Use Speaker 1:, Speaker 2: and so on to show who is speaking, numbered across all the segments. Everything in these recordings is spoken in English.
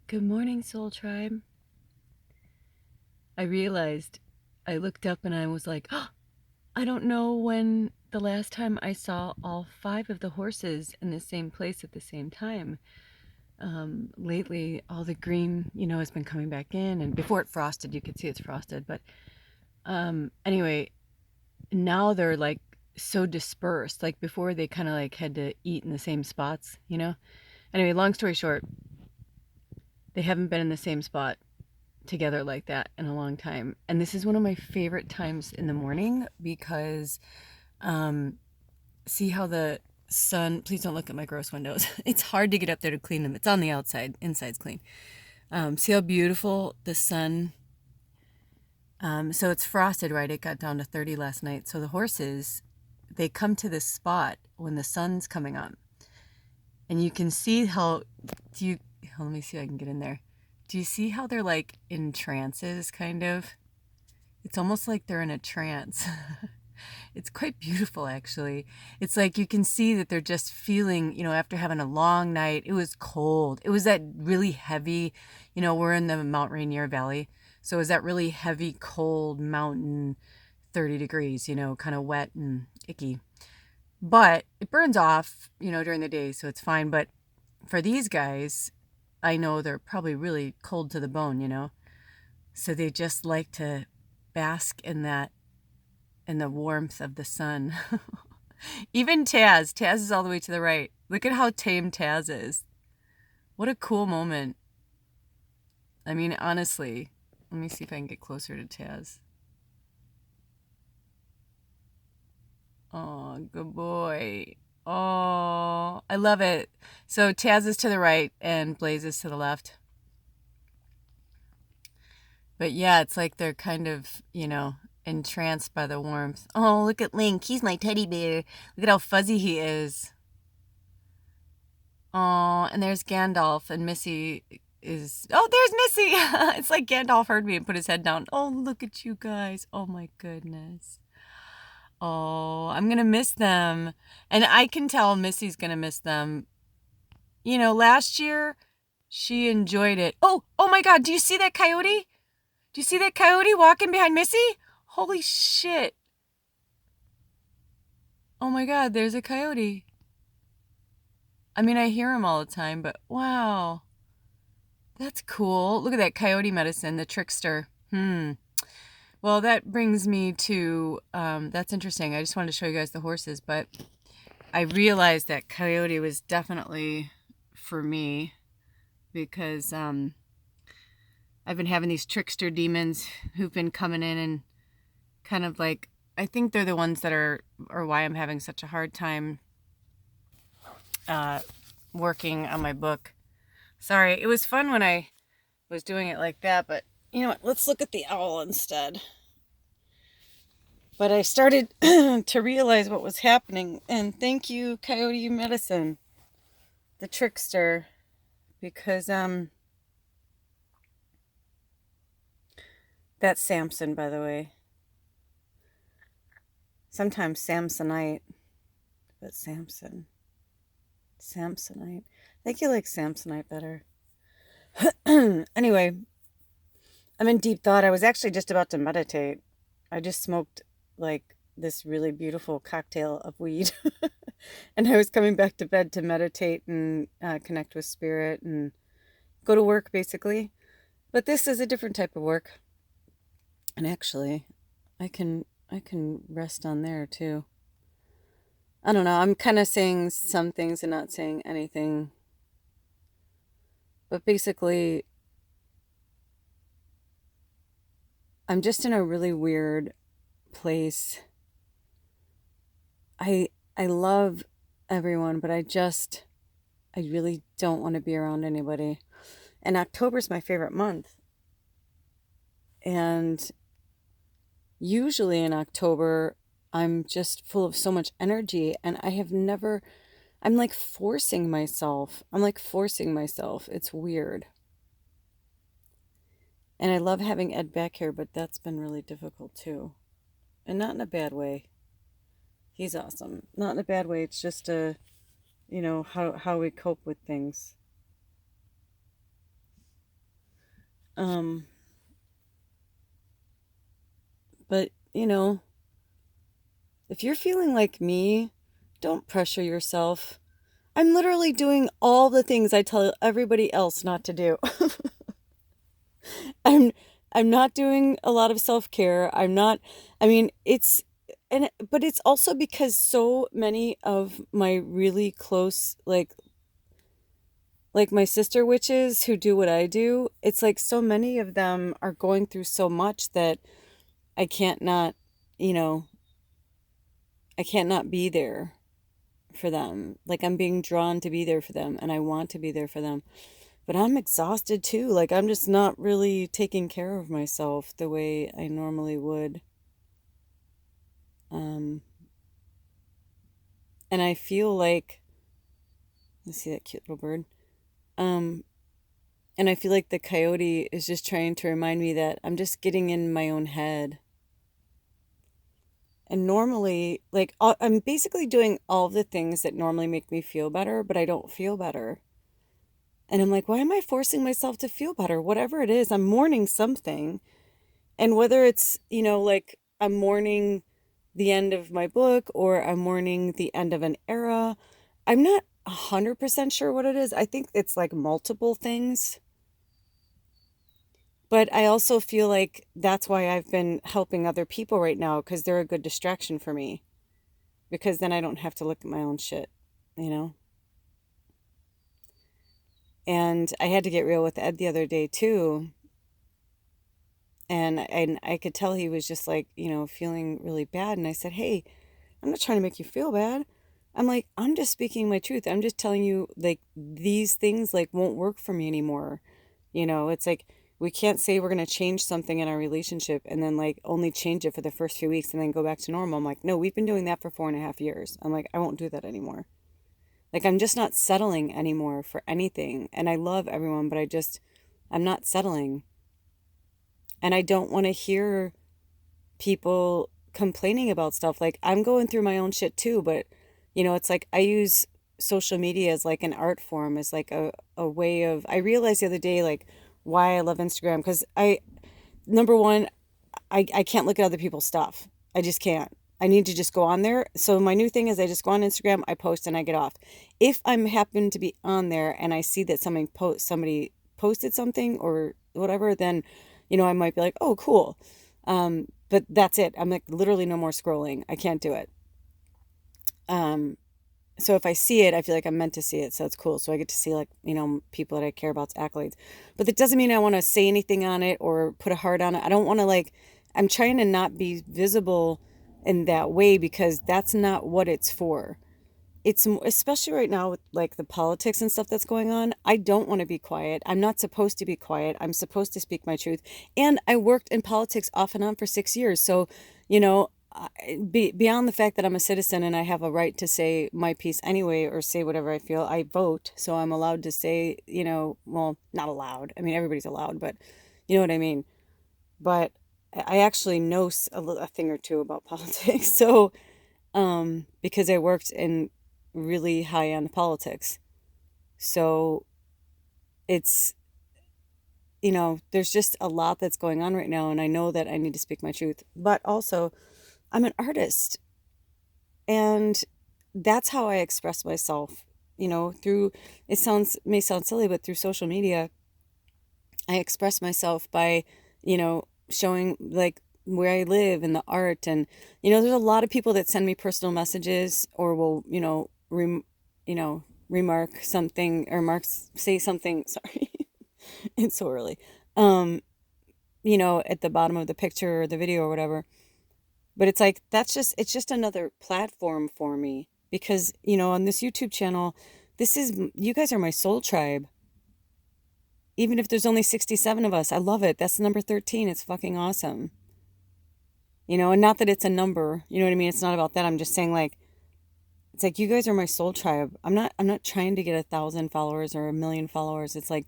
Speaker 1: Good morning, Soul Tribe. I realized I looked up and I was like, oh, I don't know when the last time I saw all five of the horses in the same place at the same time. Lately, all the green, has been coming back in, and before it frosted, you could see it's frosted. But anyway, now they're like so dispersed. Like before, they kind of like had to eat in the same spots. Anyway, long story short, they haven't been in the same spot together like that in a long time. And this is one of my favorite times in the morning because um see how the sun, please don't look at my gross windows. It's hard to get up there to clean them. It's on the outside, inside's clean. See how beautiful the sun, so it's frosted, right? It got down to 30 last night. So the horses, they come to this spot when the sun's coming up. And you can see how, let me see if I can get in there. Do you see how they're like in trances, kind of? It's almost like they're in a trance. It's quite beautiful, actually. It's like you can see that they're just feeling, after having a long night. It was cold. It was that really heavy, we're in the Mount Rainier Valley. So it was that really heavy, cold mountain, 30 degrees, kind of wet and icky. But it burns off, during the day, so it's fine. But for these guys, I know they're probably really cold to the bone. So they just like to bask in the warmth of the sun. Even Taz is all the way to the right. Look at how tame Taz is. What a cool moment. I mean, honestly, let me see if I can get closer to Taz. Oh, good boy. Oh, I love it. So Taz is to the right and Blaze is to the left. But yeah, it's like they're kind of, entranced by the warmth. Oh, look at Link. He's my teddy bear. Look at how fuzzy he is. Oh, and there's Gandalf, and Missy is... Oh, there's Missy! It's like Gandalf heard me and put his head down. Oh, look at you guys. Oh, my goodness. Oh, I'm going to miss them. And I can tell Missy's going to miss them. Last year, she enjoyed it. Oh my God, do you see that coyote? Do you see that coyote walking behind Missy? Holy shit. Oh my God, there's a coyote. I mean, I hear him all the time, but wow. That's cool. Look at that coyote medicine, the Trickster. Well, that brings me to, that's interesting. I just wanted to show you guys the horses, but I realized that coyote was definitely for me because I've been having these trickster demons who've been coming in and kind of like, I think they're the ones that are, or why I'm having such a hard time working on my book. Sorry, it was fun when I was doing it like that, but you know what? Let's look at the owl instead. But I started to realize what was happening, and thank you, Coyote Medicine, the Trickster, because that's Samson, by the way. Sometimes Samsonite, but Samsonite. I think you like Samsonite better. Anyway, I'm in deep thought. I was actually just about to meditate. I just smoked like this really beautiful cocktail of weed. And I was coming back to bed to meditate and connect with spirit and go to work, basically. But this is a different type of work. And actually, I can rest on there too. I don't know. I'm kind of saying some things and not saying anything. But basically, I'm just in a really weird place. I love everyone, but I really don't want to be around anybody. And October's my favorite month. And usually in October, I'm just full of so much energy, and I'm like forcing myself. It's weird. And I love having Ed back here, but that's been really difficult too. And not in a bad way. He's awesome. Not in a bad way. It's just how we cope with things. Um, but, you know, if you're feeling like me, don't pressure yourself. I'm literally doing all the things I tell everybody else not to do. I'm I'm not doing a lot of self-care. I'm not I mean, it's but it's also because so many of my really close like my sister witches who do what I do, it's like so many of them are going through so much that I can't not, you know, I can't not be there for them. Like I'm being drawn to be there for them and I want to be there for them. But I'm exhausted too. Like I'm just not really taking care of myself the way I normally would. Um, and I feel like, let's see that cute little bird. Um, and I feel like the coyote is just trying to remind me that I'm just getting in my own head. And normally, like, I'm basically doing all of the things that normally make me feel better, but I don't feel better. And I'm like, why am I forcing myself to feel better? Whatever it is, I'm mourning something. And whether it's, like I'm mourning the end of my book or I'm mourning the end of an era, I'm not 100% sure what it is. I think it's like multiple things. But I also feel like that's why I've been helping other people right now because they're a good distraction for me. Because then I don't have to look at my own shit, you know? And I had to get real with Ed the other day too. And I could tell he was just like, feeling really bad. And I said, hey, I'm not trying to make you feel bad. I'm like, I'm just speaking my truth. I'm just telling you, like, these things, like, won't work for me anymore. It's like, we can't say we're going to change something in our relationship and then, like, only change it for the first few weeks and then go back to normal. I'm like, no, we've been doing that for 4.5 years. I'm like, I won't do that anymore. Like, I'm just not settling anymore for anything. And I love everyone, but I'm not settling. And I don't want to hear people complaining about stuff. Like I'm going through my own shit too, but it's like I use social media as like an art form, as like a way of I realized the other day like why I love Instagram because number one, I can't look at other people's stuff. I just can't. I need to just go on there. So my new thing is I just go on Instagram, I post and I get off. If I'm happen to be on there and I see that somebody posted something or whatever, then I might be like, "Oh, cool." But that's it. I'm like literally no more scrolling. I can't do it. Um, so if I see it, I feel like I'm meant to see it. So it's cool. So I get to see like, people that I care about's accolades. But that doesn't mean I want to say anything on it or put a heart on it. I don't want to like, I'm trying to not be visible in that way because that's not what it's for. Especially right now with like the politics and stuff that's going on. I don't want to be quiet. I'm not supposed to be quiet. I'm supposed to speak my truth. And I worked in politics off and on for 6 years. So, beyond the fact that I'm a citizen and I have a right to say my piece anyway or say whatever I feel, I vote. So I'm allowed to say, well, not allowed. I mean, everybody's allowed, but you know what I mean. But I actually know a thing or two about politics. So, because I worked in really high end politics. So it's, there's just a lot that's going on right now. And I know that I need to speak my truth. But also, I'm an artist. And that's how I express myself, through, may sound silly, but through social media, I express myself by, showing like where I live and the art. And, there's a lot of people that send me personal messages or will, remark something or say something. Sorry, it's so early. Um, at the bottom of the picture or the video or whatever. But it's like, it's just another platform for me because, on this YouTube channel, you guys are my soul tribe. Even if there's only 67 of us, I love it. That's number 13. It's fucking awesome. And not that it's a number, you know what I mean? It's not about that. I'm just saying like, it's like, you guys are my soul tribe. I'm not trying to get 1,000 followers or 1,000,000 followers. It's like,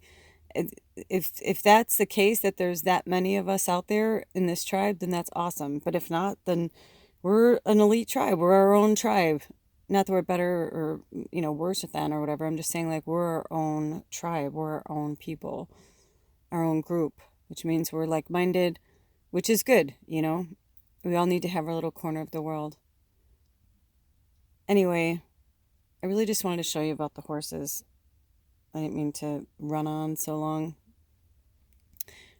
Speaker 1: if that's the case, that there's that many of us out there in this tribe, then that's awesome. But if not, then we're an elite tribe. We're our own tribe. Not that we're better or, worse than or whatever. I'm just saying like, we're our own tribe. We're our own people, our own group. which means we're like-minded, which is good, you know? We all need to have our little corner of the world. Anyway, I really just wanted to show you about the horses. I didn't mean to run on so long.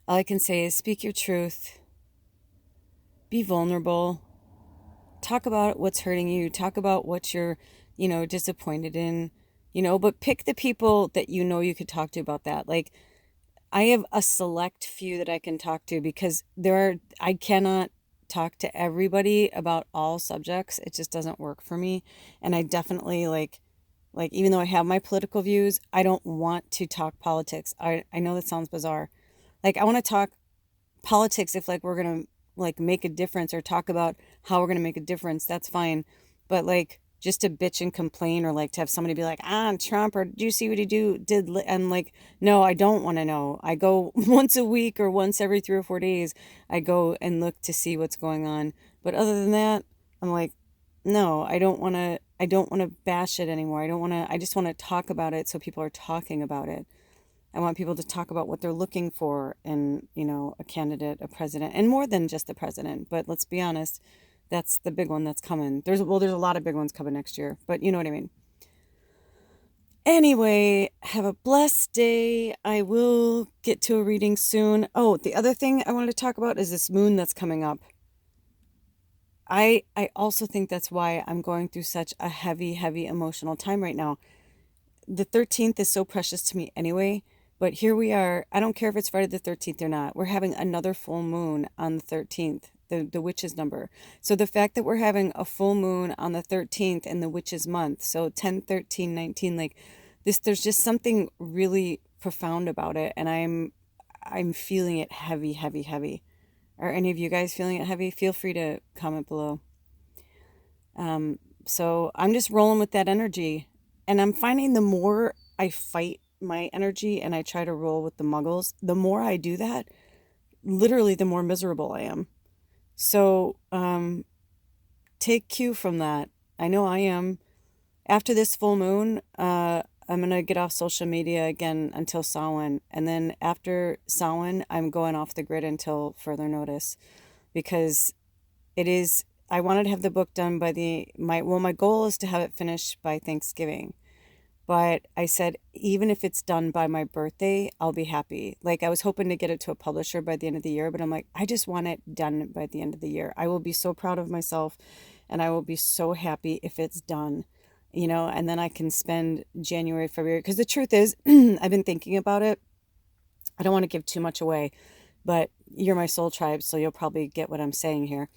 Speaker 1: All I can say is speak your truth, be vulnerable, talk about what's hurting you, talk about what you're, disappointed in, but pick the people that you could talk to about that. Like, I have a select few that I can talk to because I cannot talk to everybody about all subjects. It just doesn't work for me. And I definitely even though I have my political views, I don't want to talk politics. I know that sounds bizarre. Like, I want to talk politics if we're going to make a difference or talk about how we're going to make a difference. That's fine. But just to bitch and complain or to have somebody be like, Trump, or do you see what he did? I'm like, no, I don't want to know. I go once a week or once every 3 or 4 days. I go and look to see what's going on. But other than that, I'm like, no, I don't want to bash it anymore. I just want to talk about it so people are talking about it. I want people to talk about what they're looking for in, a candidate, a president, and more than just the president. But let's be honest, that's the big one that's coming. There's a lot of big ones coming next year, but you know what I mean. Anyway, have a blessed day. I will get to a reading soon. Oh, the other thing I wanted to talk about is this moon that's coming up. I also think that's why I'm going through such a heavy, heavy emotional time right now. The 13th is so precious to me anyway, but here we are. I don't care if it's Friday the 13th or not. We're having another full moon on the 13th, the witch's number. So the fact that we're having a full moon on the 13th in the witch's month, so 10, 13, 19, there's just something really profound about it, and I'm feeling it heavy, heavy, heavy. Are any of you guys feeling it heavy? Feel free to comment below. So I'm just rolling with that energy. And I'm finding the more I fight my energy and I try to roll with the muggles, the more I do that, literally the more miserable I am. So take cue from that. I know I am. After this full moon, I'm going to get off social media again until Samhain. And then after Samhain, I'm going off the grid until further notice, because I wanted to have the book done by my goal is to have it finished by Thanksgiving. But I said, even if it's done by my birthday, I'll be happy. I was hoping to get it to a publisher by the end of the year, but I'm like, I just want it done by the end of the year. I will be so proud of myself and I will be so happy if it's done, and then I can spend January, February. Because the truth is, I've been thinking about it. I don't want to give too much away, but you're my soul tribe, so you'll probably get what I'm saying here.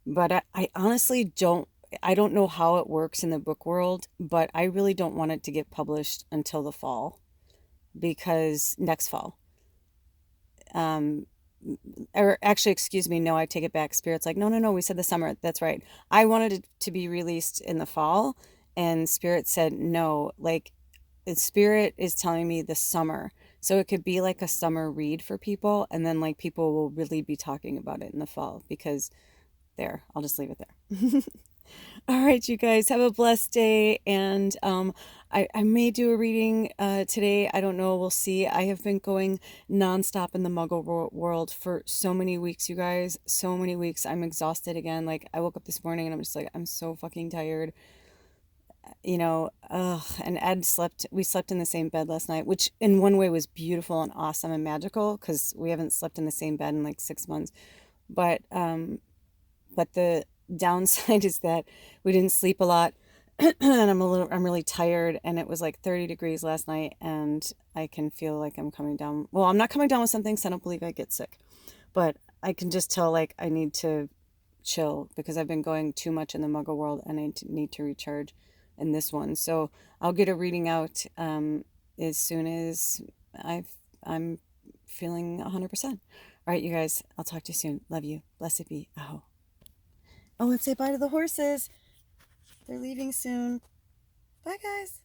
Speaker 1: But I honestly don't know how it works in the book world, but I really don't want it to get published until the fall, because next fall. Or actually, excuse me, no, I take it back. Spirit's like, no, we said the summer. That's right. I wanted it to be released in the fall, and Spirit said no. Spirit is telling me the summer. So it could be like a summer read for people, and then people will really be talking about it in the fall, because I'll just leave it there. All right, you guys, have a blessed day. And I may do a reading today. I don't know. We'll see. I have been going nonstop in the Muggle world for so many weeks, you guys. So many weeks. I'm exhausted again. I woke up this morning and I'm just I'm so fucking tired. And Ed we slept in the same bed last night, which in one way was beautiful and awesome and magical, because we haven't slept in the same bed in 6 months. But the downside is that we didn't sleep a lot, and I'm really tired, and it was 30 degrees last night, and I can feel I'm coming down. Well, I'm not coming down with something, so I don't believe I get sick, but I can just tell I need to chill, because I've been going too much in the Muggle world, and I need to recharge in this one. So I'll get a reading out as soon as I'm feeling 100%. All right, you guys, I'll talk to you soon. Love you. Blessed be. Oh, let's say bye to the horses. They're leaving soon. Bye, guys.